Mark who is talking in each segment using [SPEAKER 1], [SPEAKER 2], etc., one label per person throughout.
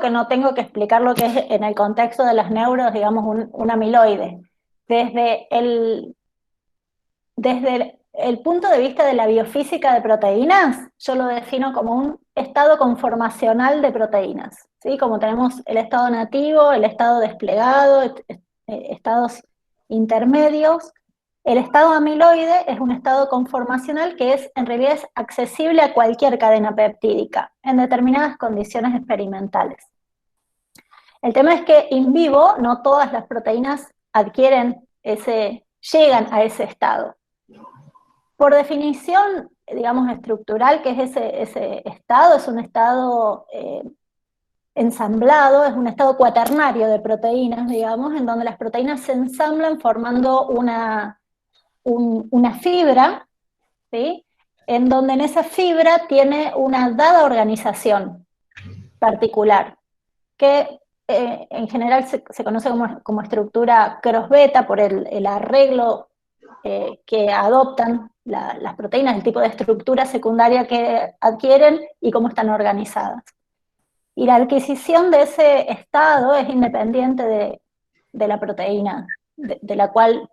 [SPEAKER 1] que no tengo que explicar lo que es en el contexto de las neuros, digamos, un amiloide. Desde el punto de vista de la biofísica de proteínas, yo lo defino como un estado conformacional de proteínas, ¿sí? Como tenemos el estado nativo, el estado desplegado, estados intermedios. El estado amiloide es un estado conformacional que en realidad es accesible a cualquier cadena peptídica en determinadas condiciones experimentales. El tema es que in vivo no todas las proteínas llegan a ese estado. Por definición, digamos, estructural, que es ese estado, es un estado ensamblado, es un estado cuaternario de proteínas, digamos, en donde las proteínas se ensamblan formando una fibra, ¿sí? En donde en esa fibra tiene una dada organización particular, que en general se conoce como estructura cross-beta por el arreglo que adoptan las proteínas, el tipo de estructura secundaria que adquieren y cómo están organizadas. Y la adquisición de ese estado es independiente de la proteína, de la cual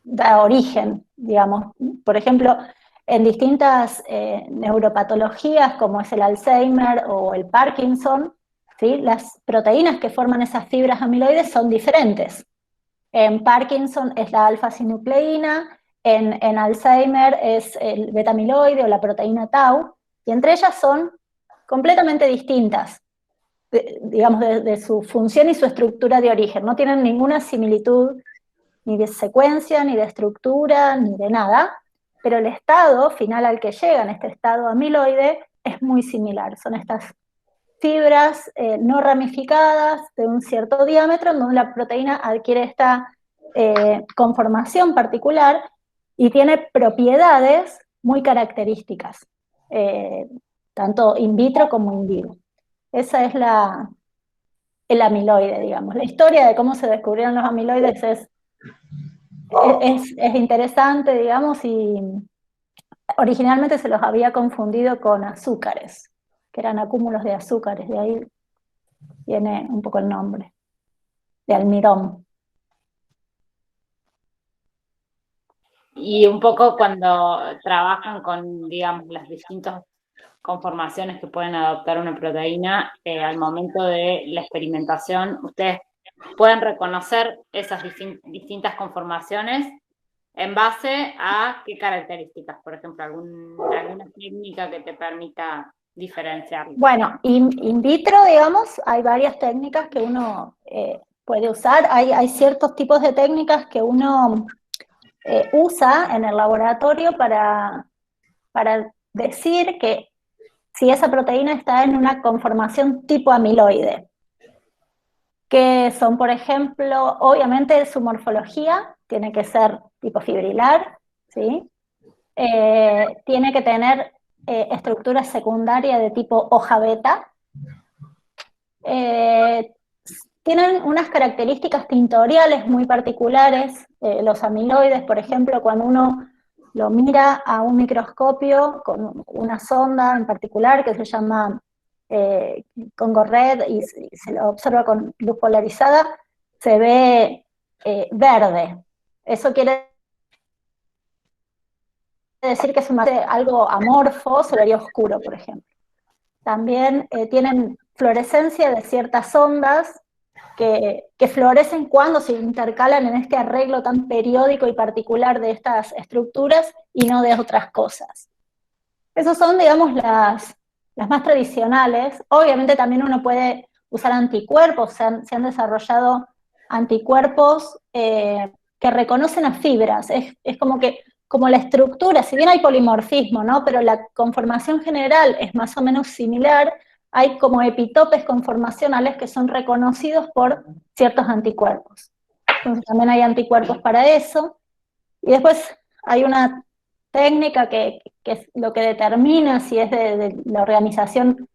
[SPEAKER 1] da origen, digamos. Por ejemplo, en distintas neuropatologías como es el Alzheimer o el Parkinson, ¿sí? Las proteínas que forman esas fibras amiloides son diferentes. En Parkinson es la alfa-sinucleína, en Alzheimer es el beta-amiloide o la proteína tau, y entre ellas son completamente distintas, digamos, de su función y su estructura de origen. No tienen ninguna similitud ni de secuencia, ni de estructura, ni de nada, pero el estado final al que llegan, este estado amiloide, es muy similar. Son estas fibras no ramificadas de un cierto diámetro, en donde la proteína adquiere esta conformación particular y tiene propiedades muy características, tanto in vitro como in vivo. Esa es el amiloide, digamos. La historia de cómo se descubrieron los amiloides es interesante, digamos, y originalmente se los había confundido con azúcares, que eran acúmulos de azúcares, de ahí viene un poco el nombre, de almidón.
[SPEAKER 2] Y un poco cuando trabajan con, digamos, las distintas conformaciones que pueden adoptar una proteína, al momento de la experimentación, ustedes pueden reconocer esas distintas conformaciones en base a qué características, por ejemplo, alguna técnica que te permita diferenciarlo.
[SPEAKER 1] Bueno, in vitro, digamos, hay varias técnicas que uno puede usar. Hay ciertos tipos de técnicas que uno usa en el laboratorio para decir que si esa proteína está en una conformación tipo amiloide, que son, por ejemplo, obviamente su morfología tiene que ser tipo fibrilar, ¿sí? Tiene que tener estructura secundaria de tipo hoja beta, eh, tienen unas características tintoriales muy particulares, los amiloides, por ejemplo, cuando uno lo mira a un microscopio con una sonda en particular que se llama Congo Red y se lo observa con luz polarizada, se ve verde. Eso quiere decir que es algo amorfo, se vería oscuro, por ejemplo. También tienen fluorescencia de ciertas ondas que florecen cuando se intercalan en este arreglo tan periódico y particular de estas estructuras y no de otras cosas. Esas son, digamos, las más tradicionales. Obviamente también uno puede usar anticuerpos, se han desarrollado anticuerpos que reconocen a fibras. Es como que, como la estructura, si bien hay polimorfismo, ¿no? Pero la conformación general es más o menos similar, hay como epitopes conformacionales que son reconocidos por ciertos anticuerpos. Entonces también hay anticuerpos para eso. Y después hay una técnica que es lo que determina si es de la organización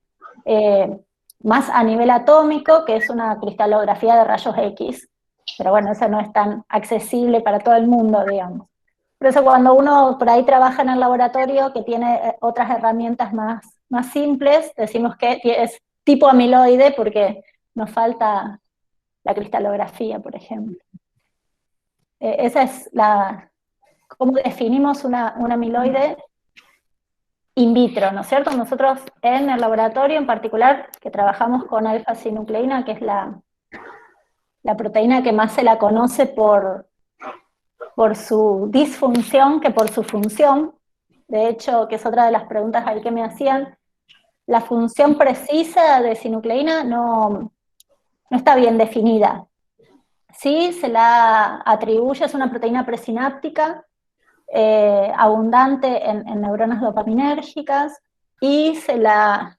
[SPEAKER 1] más a nivel atómico, que es una cristalografía de rayos X. Pero bueno, eso no es tan accesible para todo el mundo, digamos. Por eso cuando uno por ahí trabaja en el laboratorio que tiene otras herramientas más simples, decimos que es tipo amiloide porque nos falta la cristalografía, por ejemplo. Esa es cómo definimos un amiloide in vitro, ¿no es cierto? Nosotros en el laboratorio en particular, que trabajamos con alfa-sinucleína, que es la proteína que más se la conoce por su disfunción que por su función. De hecho, que es otra de las preguntas ahí que me hacían, la función precisa de sinucleína no está bien definida. Sí, se la atribuye, es una proteína presináptica, abundante en neuronas dopaminérgicas, y se la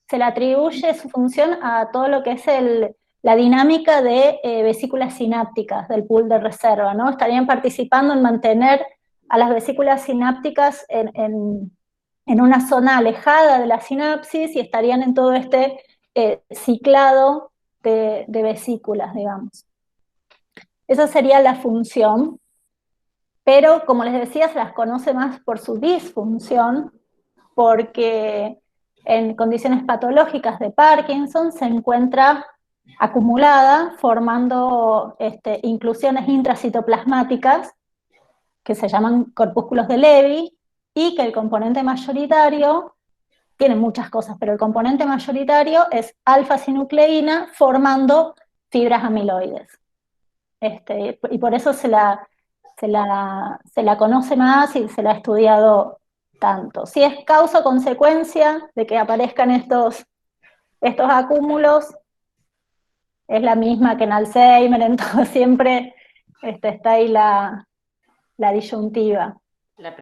[SPEAKER 1] atribuye su función a todo lo que es la dinámica de vesículas sinápticas del pool de reserva, ¿no? Estarían participando en mantener a las vesículas sinápticas en una zona alejada de la sinapsis y estarían en todo este ciclado de vesículas, digamos. Esa sería la función, pero como les decía, se las conoce más por su disfunción, porque en condiciones patológicas de Parkinson se encuentra acumulada, formando inclusiones intracitoplasmáticas, que se llaman corpúsculos de Levy, y que el componente mayoritario tiene muchas cosas, pero el componente mayoritario es alfa-sinucleína formando fibras amiloides. Y por eso se la conoce más y se la ha estudiado tanto. Si es causa o consecuencia de que aparezcan estos acúmulos, es la misma que en Alzheimer, entonces siempre está ahí la disyuntiva.